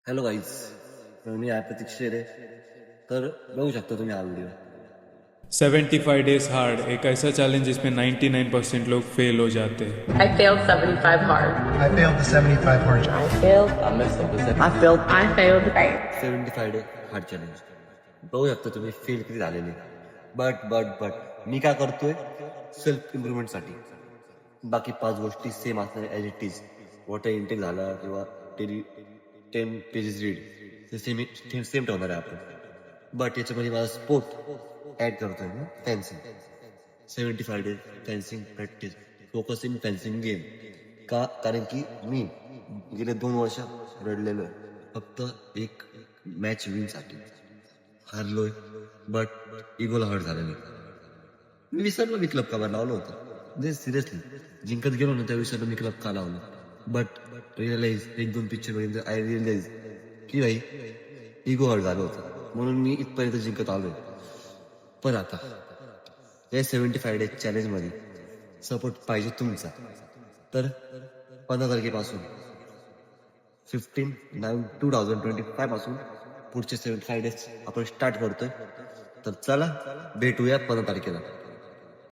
Hello guys, मी आहे प्रतीक शेरे. तर बघू शकता तुम्ही हा व्हिडिओ. 75 डेज हार्ड, एक ऐसा चैलेंज जिसमें 99% लोग फेल हो जाते हैं. I failed 75 hard. I failed the 75 hard challenge. I failed. I failed. Right. 75 day hard challenge. बघू शकता तुम्ही फेल किती झालेले. बट मी काय करतोय सेल्फ इम्प्रुव्हमेंटसाठी. बाकी 5 गोष्टी सेम असणार as it is. Water intake झाला किंवा 10 पेजेस रीड, ते सेम ठेवणार आहे आपण. बट याच्यामध्ये माझा स्पोर्ट ॲड करतोय मी, fencing. 75 day fencing practice, focusing fencing game. कारण की मी गेले 2 वर्ष रडलेलो आहे फक्त एक मॅच विनसाठी. हारलोय बट इगोला हर्ट झालेलं. मी विसरलो मी क्लब का लावलं होतं. म्हणजे सिरियसली जिंकत गेलो ना त्या विसरलो मी क्लब का लावलं. बट रिअलाइज 1-2 पिक्चर बघितलं, आय रिअलाइज की भाई इगो हर्ट झालं होतं म्हणून मी इथपर्यंत जिंकत आलोय. पण आता या 75 डे चॅलेंजमध्ये सपोर्ट पाहिजे तुमचा. तर 15 तारखेपासून 15/9/2025 पासून पुढचे 75 डेज आपण स्टार्ट करतोय. तर चला भेटूया 15 तारखेला.